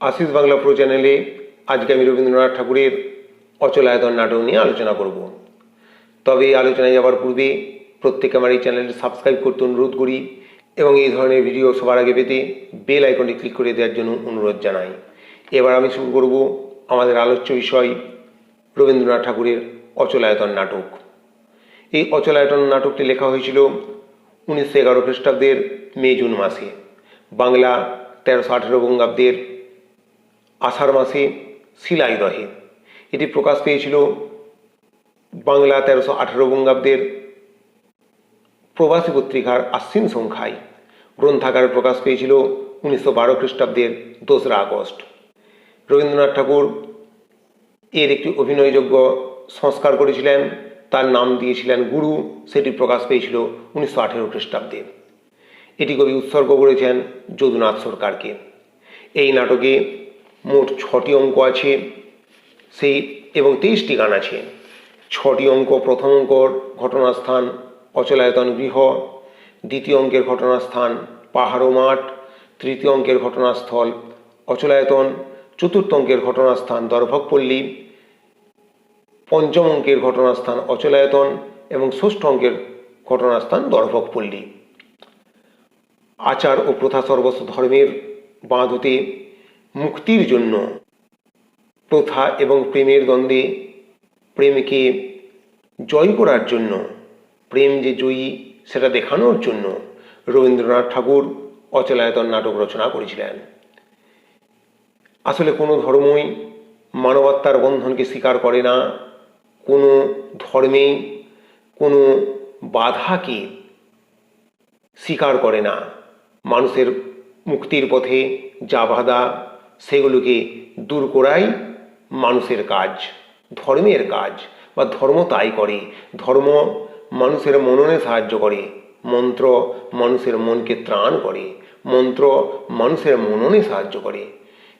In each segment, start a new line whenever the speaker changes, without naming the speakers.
Ashis Bangla pro চ্যানেলে আজকে আমি রবীন্দ্রনাথ ঠাকুরের অচলায়তন নাটক নিয়ে আলোচনা করব। তবে এই আলোচনায় যাওয়ার পূর্বে প্রত্যেকে আমার এই চ্যানেলটি সাবস্ক্রাইব করতে অনুরোধ করি এবং এই ধরনের ভিডিও সবার আগে পেতে বেল আইকনটি ক্লিক করে দেওয়ার জন্য অনুরোধ জানাই। এবার আমি শুরু করব আমাদের আলোচ্য বিষয় রবীন্দ্রনাথ ঠাকুরের অচলায়তন নাটক। এই অচলায়তন নাটকটি লেখা হয়েছিল 1911 খ্রিস্টাব্দের মে জুন মাসে, বাংলা 1318 বঙ্গাব্দের আষাঢ় মাসে শিলাইদহে। এটি প্রকাশ পেয়েছিল বাংলা 1318 বঙ্গাব্দের প্রবাসী পত্রিকার আশ্বিন সংখ্যায়। গ্রন্থাগারে প্রকাশ পেয়েছিল 1912 খ্রিস্টাব্দের 2রা আগস্ট। রবীন্দ্রনাথ ঠাকুর এর একটি অভিনয়যোগ্য সংস্কার করেছিলেন, তার নাম দিয়েছিলেন গুরু। সেটি প্রকাশ পেয়েছিল 1918 খ্রিস্টাব্দে। এটি কবি উৎসর্গ করেছেন যদুনাথ সরকারকে। এই নাটকে মোট 6টি অঙ্ক আছে এবং 23টি গান আছে। 6টি অঙ্ক: প্রথম অঙ্কর ঘটনাস্থান অচলায়তন গৃহ, দ্বিতীয় অঙ্কের ঘটনাস্থান পাহাড় মাঠ, তৃতীয় অঙ্কের ঘটনাস্থল অচলায়তন, চতুর্থ অঙ্কের ঘটনাস্থান দর্ভকপল্লী, পঞ্চম অঙ্কের ঘটনাস্থান অচলায়তন এবং ষষ্ঠ অঙ্কের ঘটনাস্থান দর্ভকপল্লী। আচার ও প্রথা সর্বস্ব ধর্মের বাঁধ হতে মুক্তির জন্য প্রথা এবং প্রেমের দ্বন্দ্বে প্রেমকে জয় করার জন্য, প্রেম যে জয়ী সেটা দেখানোর জন্য রবীন্দ্রনাথ ঠাকুর অচলায়তন নাটক রচনা করেছিলেন। আসলে কোনো ধর্মই মানবাত্মার বন্ধনকে স্বীকার করে না, কোনো ধর্মে কোনো বাধাকে স্বীকার করে না। মানুষের মুক্তির পথে যা বাধা সেগুলোকে দূর করাই মানুষের কাজ, ধর্মের কাজ, বা ধর্ম তাই করে। ধর্ম মানুষের মননে সাহায্য করে, মন্ত্র মানুষের মনকে ত্রাণ করে, মন্ত্র মানুষের মননে সাহায্য করে।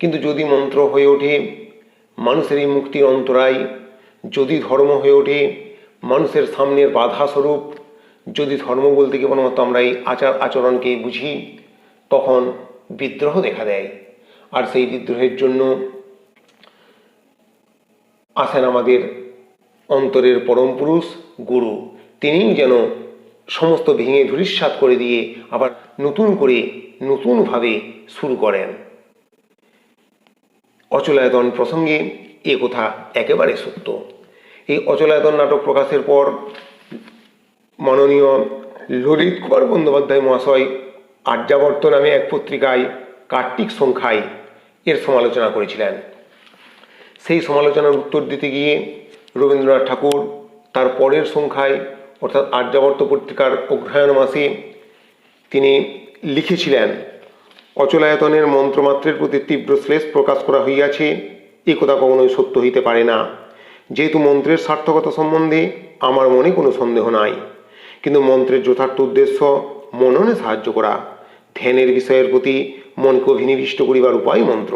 কিন্তু যদি মন্ত্র হয়ে ওঠে মানুষের এই মুক্তির অন্তরায়, যদি ধর্ম হয়ে ওঠে মানুষের সামনের বাধা স্বরূপ, যদি ধর্ম বলতে কেবলমাত্র আমরা এই আচার আচরণকে বুঝি, তখন বিদ্রোহ দেখা দেয়। আর সেই বিদ্রোহের জন্য আসেন আমাদের অন্তরের পরম পুরুষ গুরু। তিনিই যেন সমস্ত ভেঙে ধূলিসাৎ করে দিয়ে আবার নতুন করে নতুনভাবে শুরু করেন। অচলায়তন প্রসঙ্গে এ কথা একেবারে সত্য। এই অচলায়তন নাটক প্রকাশের পর মাননীয় ললিত কুমার বন্দ্যোপাধ্যায় মহাশয় আর্যাবর্ত নামে এক পত্রিকায় কার্তিক সংখ্যায় এর সমালোচনা করেছিলেন। সেই সমালোচনার উত্তর দিতে গিয়ে রবীন্দ্রনাথ ঠাকুর তার পরের সংখ্যায়, অর্থাৎ আর্যাবর্ত পত্রিকার অগ্রহায়ণ মাসে তিনি লিখেছিলেন, অচলায়তনের মন্ত্রমাত্রের প্রতি তীব্র শ্লেষ প্রকাশ করা হইয়াছে, এ কথা কখনোই সত্য হইতে পারে না। যেহেতু মন্ত্রের সার্থকতা সম্বন্ধে আমার মনে কোনো সন্দেহ নাই, কিন্তু মন্ত্রের যথার্থ উদ্দেশ্য মননে সাহায্য করা, ধ্যানের বিষয়ের প্রতি মনকে অভিনিবিষ্ট করিবার উপায় মন্ত্র।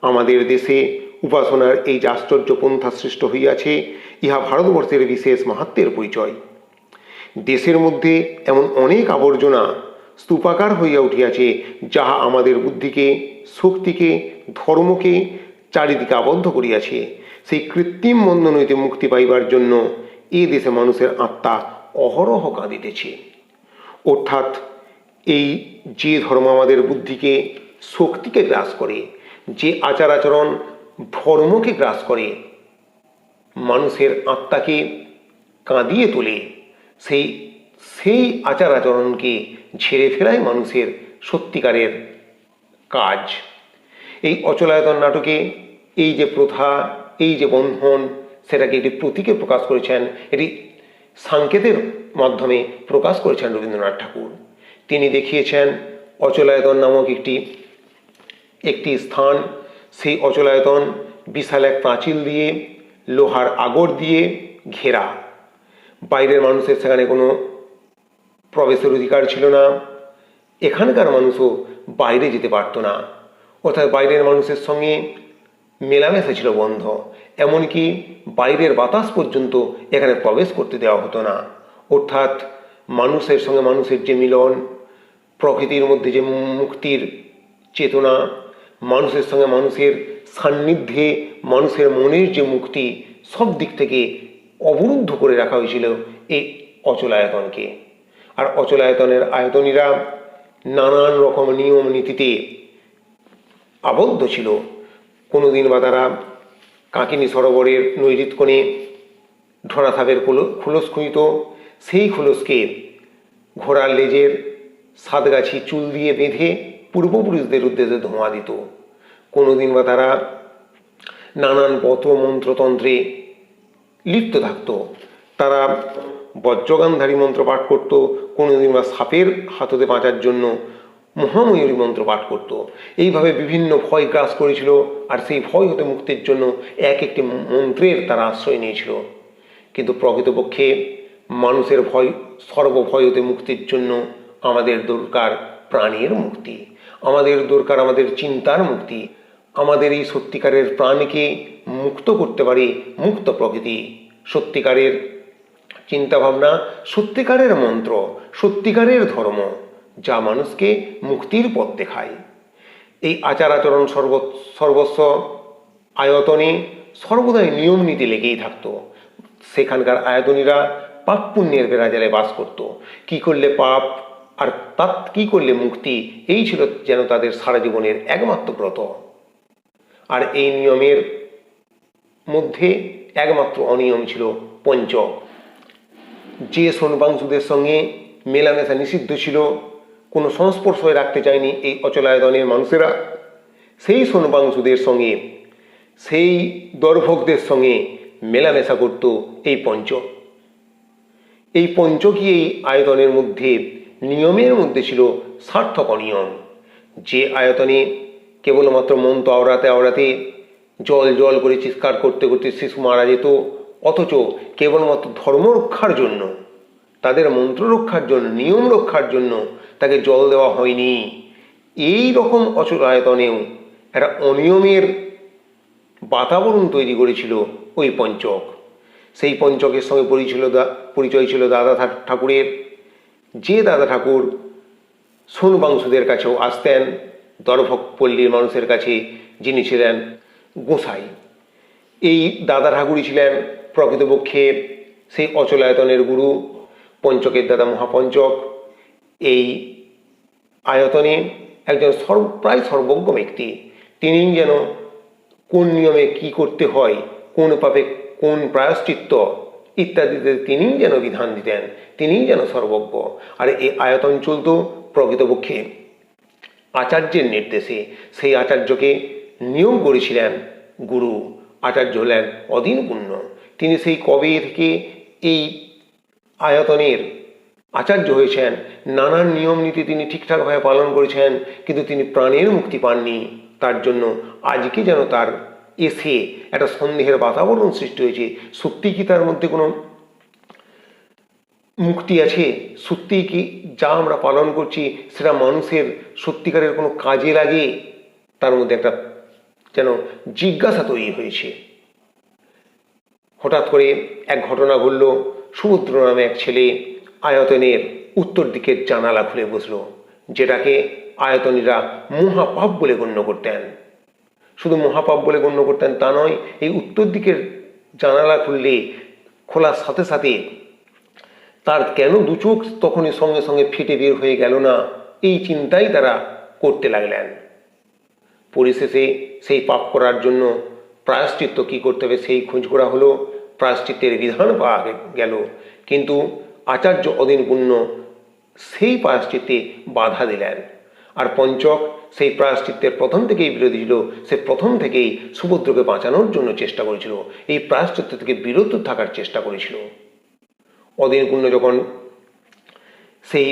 আমাদের দেশে উপাসনার এই যে আশ্চর্য পন্থা সৃষ্ট হইয়াছে, ইহা ভারতবর্ষের বিশেষ মাহাত্ম্যের পরিচয়। দেশের মধ্যে এমন অনেক আবর্জনা স্তূপাকার হইয়া উঠিয়াছে, যাহা আমাদের বুদ্ধিকে, শক্তিকে, ধর্মকে চারিদিকে আবদ্ধ করিয়াছে। সেই কৃত্রিম বন্ধন হইতে মুক্তি পাইবার জন্য এ দেশে মানুষের আত্মা অহরহ কাঁদিতেছে। অর্থাৎ এই যে ধর্ম আমাদের বুদ্ধিকে, শক্তিকে গ্রাস করে, যে আচার আচরণ ধর্মকে গ্রাস করে, মানুষের আত্মাকে কাঁদিয়ে তোলে, সেই আচার আচরণকে ঝেড়ে ফেলাই মানুষের সত্যিকারের কাজ। এই অচলায়তন নাটকে এই যে প্রথা, এই যে বন্ধন, সেটাকে একটি প্রতীকে প্রকাশ করেছেন, এটি সাংকেতের মাধ্যমে প্রকাশ করেছেন রবীন্দ্রনাথ ঠাকুর। তিনি দেখিয়েছেন অচলায়তন নামক একটি স্থান। সেই অচলায়তন বিশাল এক প্রাচীর দিয়ে, লোহার আগর দিয়ে ঘেরা। বাইরের মানুষের সেখানে কোনো প্রবেশের অধিকার ছিল না। এখানকার মানুষও বাইরে যেতে পারত না, অর্থাৎ বাইরের মানুষের সঙ্গে মেলামেশা ছিল বন্ধ। এমনকি বাইরের বাতাস পর্যন্ত এখানে প্রবেশ করতে দেওয়া হতো না। অর্থাৎ মানুষের সঙ্গে মানুষের যে মিলন, প্রকৃতির মধ্যে যে মুক্তির চেতনা, মানুষের সঙ্গে মানুষের সান্নিধ্যে মানুষের মনের যে মুক্তি, সব দিক থেকে অবরুদ্ধ করে রাখা হয়েছিল এই অচলায়তনকে। আর অচলায়তনের আয়তনীরা নানান রকম নিয়ম নীতিতে আবদ্ধ ছিল। কোনোদিন বা তারা কাঁকিনি সরোবরের নৈরিত কোণে ঢোড়াসাপের খুলস খুঁজত, সেই খুলসকে ঘোড়ার লেজের সাতগাছি চুল দিয়ে বেঁধে পূর্বপুরুষদের উদ্দেশ্যে ধোঁয়া দিত। কোনোদিন বা তারা নানান পত্র মন্ত্রতন্ত্রে লিপ্ত থাকত। তারা বজ্রগান্ধারী মন্ত্র পাঠ করত, কোনোদিন বা সাপের হাত হতে বাঁচার জন্য মহাময়ূরী মন্ত্র পাঠ করত। এইভাবে বিভিন্ন ভয় গ্রাস করেছিল, আর সেই ভয় হতে মুক্তির জন্য এক একটি মন্ত্রের তারা আশ্রয় নিয়েছিল। কিন্তু প্রকৃতপক্ষে মানুষের সর্বভয় হতে মুক্তির জন্য আমাদের দরকার প্রাণের মুক্তি, আমাদের দরকার আমাদের চিন্তার মুক্তি। আমাদের এই সত্যিকারের প্রাণকে মুক্ত করতে পারে মুক্ত প্রকৃতি, সত্যিকারের চিন্তাভাবনা, সত্যিকারের মন্ত্র, সত্যিকারের ধর্ম, যা মানুষকে মুক্তির পথ দেখায়। এই আচার আচরণ সর্বস্ব আয়তনে সর্বদাই নিয়ম নীতি লেগেই থাকতো। সেখানকার আয়তনীরা পাপ পুণ্যের বেড়াজালে বাস করত। কি করলে পাপ আর কি করলে মুক্তি, এই ছিল যেন তাদের সারা জীবনের একমাত্র ব্রত। আর এই নিয়মের মধ্যে একমাত্র অনিয়ম ছিল পঞ্চক। যে সোনবাংশুদের সঙ্গে মেলামেশা নিষিদ্ধ ছিল, কোনো সংস্পর্শ রাখতে চায়নি এই অচলায়তনের মানুষেরা, সেই সোনবাংশুদের সঙ্গে, সেই দর্ভকদের সঙ্গে মেলামেশা করত এই পঞ্চক। এই পঞ্চকই এই আয়তনের মধ্যে নিয়মের মধ্যে ছিল সার্থক অনিয়ম। যে আয়তনে কেবলমাত্র মন্ত্র আওড়াতে আওড়াতে জল জল করে চিৎকার করতে করতে শিশু মারা যেত, অথচ কেবলমাত্র ধর্ম রক্ষার জন্য, তাদের মন্ত্র রক্ষার জন্য, নিয়ম রক্ষার জন্য তাকে জল দেওয়া হয়নি। এই রকম অচল আয়তনেও একটা অনিয়মের বাতাবরণ তৈরি করেছিল ওই পঞ্চক। সেই পঞ্চকের সঙ্গে পরিচয় ছিল দাদা ঠাকুরের। যে দাদা ঠাকুর সোনবাংশুদের কাছেও আসতেন, দর্ভক পল্লীর মানুষের কাছে, যিনি ছিলেন গোসাই। এই দাদা ঠাকুরই ছিলেন প্রকৃতপক্ষে সেই অচলায়তনের গুরু, পঞ্চকের দাদা মহাপঞ্চক। এই আয়তনে একজন প্রায় সর্বজ্ঞ ব্যক্তি। তিনি যেন কোন নিয়মে কি করতে হয়, কোন পাপে কোন প্রায়শ্চিত্ত ইত্যাদিতে তিনিই যেন বিধান দিতেন, তিনিই যেন সর্বজ্ঞ। আর এই আয়তন চলত প্রকৃতপক্ষে আচার্যের নির্দেশে। সেই আচার্যকে নিয়োগ করেছিলেন গুরু। আচার্য হলেন অদিন পুণ্য। তিনি সেই কবে থেকে এই আয়তনের আচার্য হয়েছেন। নানান নিয়ম নীতি তিনি ঠিকঠাকভাবে পালন করেছেন, কিন্তু তিনি প্রাণের মুক্তি পাননি। তার জন্য আজকে যেন তার এসে একটা সন্দেহের বাতাবরণ সৃষ্টি হয়েছে। সত্যি কি তার মধ্যে কোনো মুক্তি আছে? সত্যি কি যা আমরা পালন করছি সেটা মানুষের সত্যিকারের কোনো কাজে লাগে? তার মধ্যে একটা যেন জিজ্ঞাসা তৈরি হয়েছে। হঠাৎ করে এক ঘটনা ঘটল। সুভদ্র নামে এক ছেলে আয়তনের উত্তর দিকের জানালা খুলে বসল, যেটাকে আয়তনীরা মহাপাপ বলে গণ্য করতেন। শুধু মহাপাপ বলে গণ্য করতেন তা নয়, এই উত্তর দিকের জানালা খোলার সাথে সাথে তার কেন দু চোখ তখনই সঙ্গে সঙ্গে ফেটে বের হয়ে গেল না, এই চিন্তাই তারা করতে লাগলেন। পরিশেষে সেই পাপ করার জন্য প্রায়শ্চিত্ত কি করতে হবে সেই খোঁজ করা হলো। প্রায়শ্চিত্তের বিধান পাওয়া গেল, কিন্তু আচার্য অদিন পুণ্য সেই প্রায়শ্চিত্তে বাধা দিলেন। আর পঞ্চক সেই প্রায়শ্চিত্তের প্রথম থেকেই বিরোধী ছিল। সে প্রথম থেকেই সুভদ্রকে বাঁচানোর জন্য চেষ্টা করেছিল, এই প্রায়শ্চিত্ত থেকে বিরত থাকার চেষ্টা করেছিল। অদিন পুণ্য যখন সেই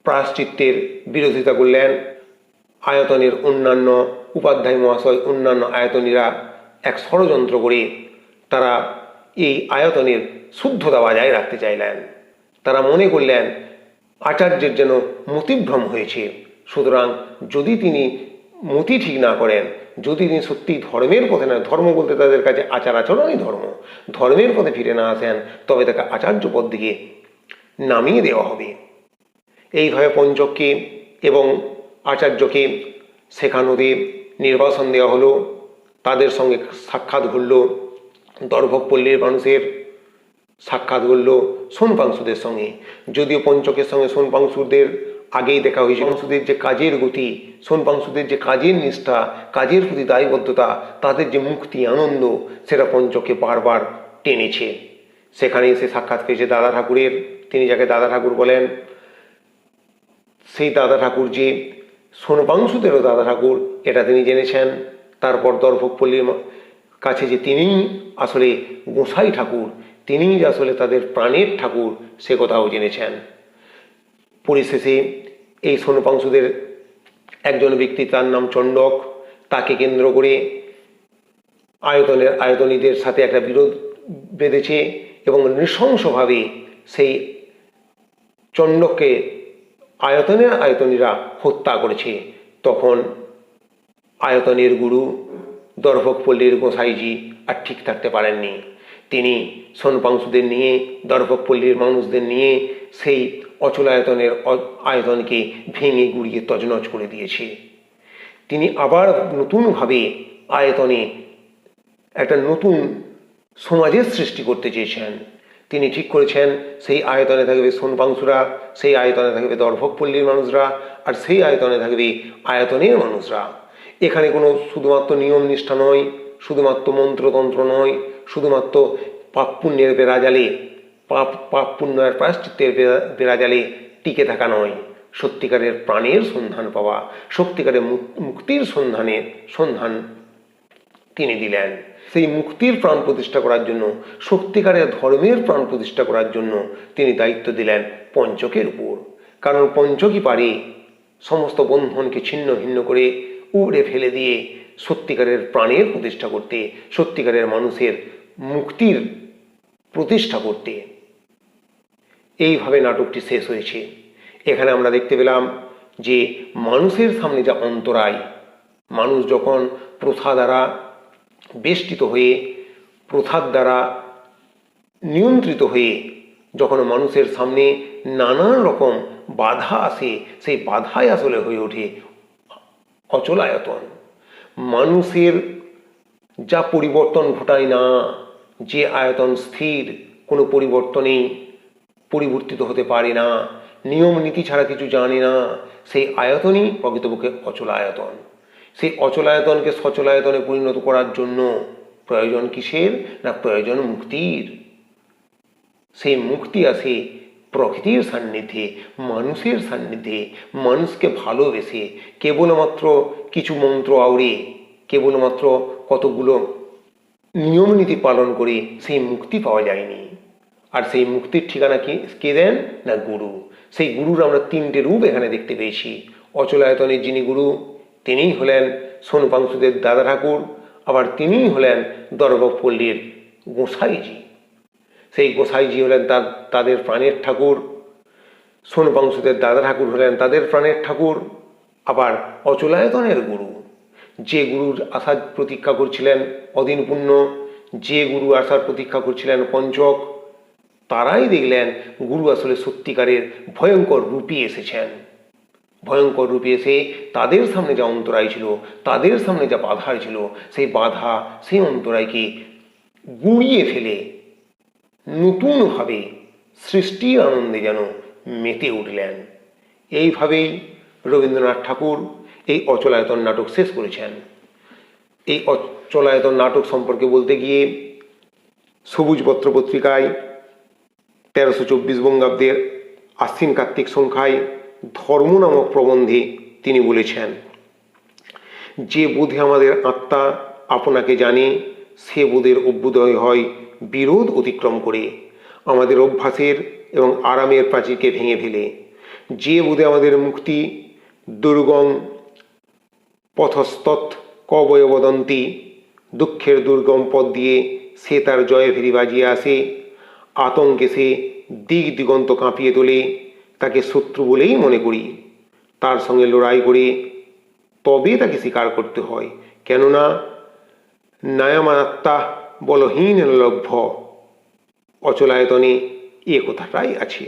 প্রায়শ্চিত্তের বিরোধিতা করলেন, আয়তনের অন্যান্য উপাধ্যায় মহাশয়, অন্যান্য আয়তনীরা এক ষড়যন্ত্র করে তারা এই আয়তনের শুদ্ধতা বজায় রাখতে চাইলেন। তারা মনে করলেন আচার্যের যেন মতিভ্রম হয়েছে, সুতরাং যদি তিনি মতি ঠিক না করেন, যদি তিনি সত্যি ধর্মের পথে না, ধর্ম বলতে তাদের কাছে আচার আচরণই ধর্ম, ধর্মের পথে ফিরে না আসেন, তবে তাকে আচার্য পদ দিকে নামিয়ে দেওয়া হবে। এইভাবে পঞ্চককে এবং আচার্যকে সেখানে নির্বাসন দেওয়া হলো, তাদের সঙ্গে সাক্ষাৎ ঘটল, দর্ভকপল্লীর মানুষের সাক্ষাৎ ঘটল সোনপাংশুদের সঙ্গে। যদিও পঞ্চকের সঙ্গে সোনপাংশুদের আগেই দেখা হয়েছে, সোনপাংশুদের যে কাজের গতি, সোনপাংশুদের যে কাজের নিষ্ঠা, কাজের প্রতি দায়বদ্ধতা, তাদের যে মুক্তি আনন্দ, সেটা পঞ্চকে বারবার টেনেছে। সেখানে এসে সাক্ষাৎ পেয়েছে দাদা ঠাকুরের। তিনি যাকে দাদা ঠাকুর বলেন, সেই দাদা ঠাকুর যে সোনপাংশুদেরও দাদা ঠাকুর, এটা তিনি জেনেছেন। তারপর দর্ভকপল্লীর কাছে যে তিনিই আসলে গোসাই ঠাকুর, তিনিই যে আসলে তাদের প্রাণের ঠাকুর, সে কথাও জেনেছেন। পরিশেষে এই সোনপাংশুদের একজন ব্যক্তি, তার নাম চণ্ডক, তাকে কেন্দ্র করে আয়তনীদের সাথে একটা বিরোধ বেঁধেছে এবং নৃশংসভাবে সেই চণ্ডককে আয়তনীরা হত্যা করেছে। তখন আয়তনের গুরু দর্ভকপল্লীর গোসাইজি আর ঠিক থাকতে পারেননি। তিনি সোনপাংশুদের নিয়ে, দর্ভকপল্লীর মানুষদের নিয়ে সেই আয়তনকে ভেঙে গুড়িয়ে তছনছ করে দিয়েছে। তিনি আবার নতুনভাবে আয়তনে একটা নতুন সমাজের সৃষ্টি করতে চেয়েছেন। তিনি ঠিক করেছেন সেই আয়তনে থাকবে সোনপাংশুরা, সেই আয়তনে থাকবে দর্ভকপল্লীর মানুষরা, আর সেই আয়তনে থাকবে আয়তনের মানুষরা। এখানে কোনো শুধুমাত্র নিয়ম নিষ্ঠা নয়, শুধুমাত্র মন্ত্রতন্ত্র নয়, শুধুমাত্র পাপ পুণ্যের বেড়াজালে, পাপ পুণ্যের প্রায়শ্চিত্তের বেড়াজালে টিকে থাকা নয়, সত্যিকারের প্রাণের সন্ধান পাওয়া, সত্যিকারের মুক্তির সন্ধান তিনি দিলেন। সেই মুক্তির প্রাণ প্রতিষ্ঠা করার জন্য, সত্যিকারের ধর্মের প্রাণ প্রতিষ্ঠা করার জন্য তিনি দায়িত্ব দিলেন পঞ্চকের উপর। কারণ পঞ্চকই পারে সমস্ত বন্ধনকে ছিন্ন ভিন্ন করে উড়ে ফেলে দিয়ে সত্যিকারের প্রাণের প্রতিষ্ঠা করতে, সত্যিকারের মানুষের মুক্তির প্রতিষ্ঠা করতে। এইভাবে নাটকটি শেষ হয়েছে। এখানে আমরা দেখতে পেলাম যে মানুষের সামনে যা অন্তরায়, মানুষ যখন প্রথা দ্বারা বেষ্টিত হয়ে, প্রথার দ্বারা নিয়ন্ত্রিত হয়ে যখন মানুষের সামনে নানান রকম বাধা আসে, সেই বাধাই আসলে হয়ে ওঠে অচলায়তন। মানুষের যা পরিবর্তন ঘটায় না, যে আয়তন স্থির, কোনো পরিবর্তনেই পরিবর্তিত হতে পারে না, নিয়ম নীতি ছাড়া কিছু জানে না, সেই আয়তনই প্রকৃতপক্ষে অচলায়তন। সেই অচলায়তনকে সচলায়তনে পরিণত করার জন্য প্রয়োজন কিসের? না, প্রয়োজন মুক্তির। সেই মুক্তি আসে প্রকৃতির সান্নিধ্যে, মানুষের সান্নিধ্যে, মানুষকে ভালোবেসে। কেবলমাত্র কিছু মন্ত্র আওড়ে, কেবলমাত্র কতগুলো নিয়ম নীতি পালন করে সেই মুক্তি পাওয়া যায়নি। আর সেই মুক্তির ঠিকানা কে দেন? না, গুরু। সেই গুরুর আমরা তিনটে রূপ এখানে দেখতে পেয়েছি। অচলায়তনের যিনি গুরু, তিনিই হলেন সোনপাংশুদের দাদা ঠাকুর, আবার তিনিই হলেন দর্ভকপল্লীর গোসাইজি। সেই গোসাইজি হলেন তাদের প্রাণের ঠাকুর, সোনপাংশুদের দাদা ঠাকুর হলেন তাদের প্রাণের ঠাকুর, আবার অচলায়তনের গুরু। যে গুরুর আসার প্রতীক্ষা করছিলেন অদিনপুণ্য, যে গুরু আসার প্রতীক্ষা করছিলেন পঞ্চক, তারাই দেখলেন গুরু আসলে সত্যিকারের ভয়ঙ্কর রূপে এসেছেন। ভয়ঙ্কর রূপে এসে তাদের সামনে যা অন্তরায় ছিল, তাদের সামনে যা বাধা ছিল, সেই বাধা, সেই অন্তরায়কে গুঁড়িয়ে ফেলে নতুনভাবে সৃষ্টির আনন্দে যেন মেতে উঠলেন। এইভাবেই রবীন্দ্রনাথ ঠাকুর এই অচলায়তন নাটক শেষ করেছেন। এই অচলায়তন নাটক সম্পর্কে বলতে গিয়ে সবুজ পত্র পত্রিকায় 1324 বঙ্গাব্দের আশ্বিন কার্তিক সংখ্যায় ধর্ম নামক প্রবন্ধে তিনি বলেছেন, যে বোধে আমাদের আত্মা আপনাকে জানে, সে বোধের অভ্যুদয় হয় বিরোধ অতিক্রম করে, আমাদের অভ্যাসের এবং আরামের প্রাচীরকে ভেঙে ফেলে। যে বোধে আমাদের মুক্তি দুর্গম পথস্তৎ কবয় বদন্তি, দুঃখের দুর্গম পথ দিয়ে সে তার জয় ফেরি বাজিয়ে আসে, আতঙ্কে সে দিক দিগন্ত কাঁপিয়ে তোলে, তাকে শত্রু বলেই মনে করি। তার সঙ্গে লড়াই করে তবে তাকে স্বীকার করতে হয়, কেননা নায়ামাত্মা বলহীন লভ্য। অচলায়তনে এ কথাটাই আছে।